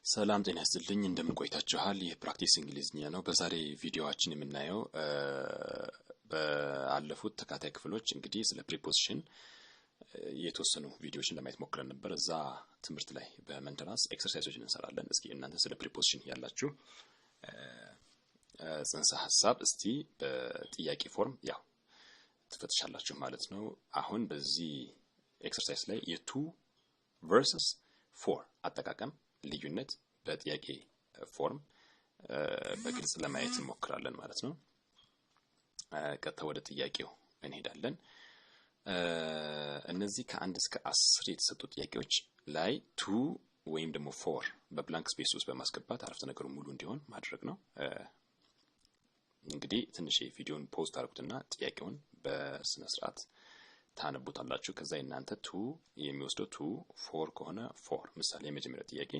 ሰላም ጤና ይስጥልኝ እንደምን ቆይታችኋል ይህ ፕራክቲስ እንግሊዝኛ ነው በዛሬ ቪዲዮአችን የምናየው በአለፉት ተካታይ ክፍሎች እንግዲህ ስለ ፕሪፖዚሽን የተወሰኑ ቪዲዮዎችን ለማየት ሞክረን ነበር እዛ ትምህርት ላይ በመንተራስ ኤክሰርሳይዞችን እንሰራለን እስኪ እናንተ ስለ ፕሪፖዚሽን ያላችሁ ጽንሰ ሐሳብ እስቲ በጥያቄ ፎርም ያው ትፈትሻላችሁ ማለት ነው አሁን በዚህ ኤክሰርሳይዝ ላይ የቱ versus for አጠቃቀም ልዩነት በጥያቄ ፎርም በግልጽ ለማየት እንሞክራለን ማለት ነው ቀጥታ ወደ ጥያቄው እንሄዳለን እነዚህ ከ1 እስከ 10 የተሰጡ ጥያቄዎች ላይ to ወይም ደግሞ for በብላንክ ስፔስ ውስጥ በማስገባት አረፍተ ነገሩ ሙሉ እንዲሆን ማድረግ ነው እንግዲህ ትንሽ ቪዲዮን ፖዝ አድርጉትና ጥያቄውን በስነ ስርዓት ታነቡታላችሁ ከዛ እናንተ to የሚወስደው to for ከሆነ for ምሳሌ የመጀመሪያው ጥያቄ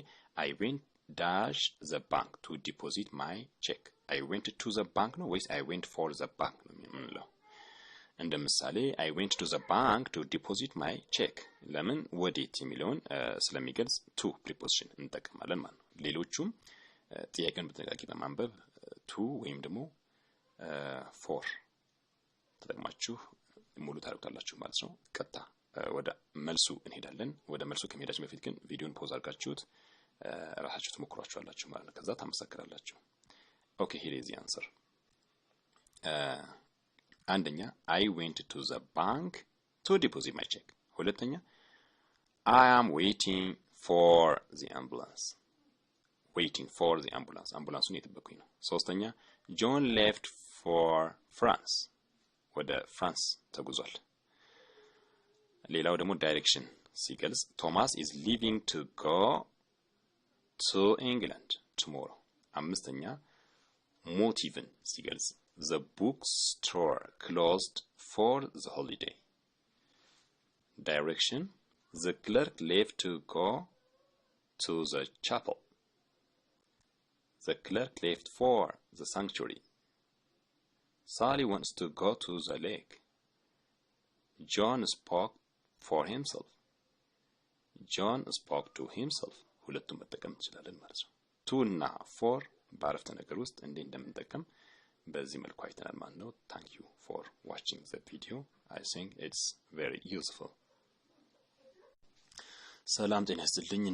I went dash the bank to deposit my check I went to the bank ነው ወይስ I went for the bank ነው የምንለው እንደ ምሳሌ I went to the bank to deposit my check ለምን ወዴት የሚለውን ስለሚገልጽ to preposition እንጠቀማለን ማለት ነው ሌሎቹም ጥያቄውን በተጠቃቂ በማንበብ to ወይም ደግሞ for ተጠቅማችሁ ሙሉ ታረጋግጣላችሁ ማለት ነው ቀጥታ ወደ መልሱ እንሄዳለን ወደ መልሱ ከመሄዳችን በፊት ግን ቪዲዮን ፖዝ አድርጋችሁት ራሳችሁ ትሞክሯቸዋላችሁ ማለት ነው ከዛ ታመሰክራላችሁ ኦኬ here is the answer አንደኛ I went to the bank to deposit my check ሁለተኛ I am waiting for the ambulance አምቡላንሱን እየጠበቅኩኝ ነው ሶስተኛ John left for France ወደ ፍራንስ ተጉዟል ሌላው ደግሞ ዳይሬክሽን ሲገልጽ Thomas is leaving to go to England tomorrow አምስተኛ ሞቲቭን ሲገልጽ the bookstore closed for the holiday direction the clerk left to go to the chapel the clerk left for the sanctuary Sally wants to go to the lake. John spoke for himself. John spoke to himself. ሁለቱም መጠቀም እንችላለን ማለት ነው to እና for በአረፍተ ነገር ውስጥ እንዴት እንደምንጠቀም በዚህ መልኩ አይተናል ማለት ነው Thank you for watching the video. I think it's very useful. ሰላም ጤና ይስጥልኝ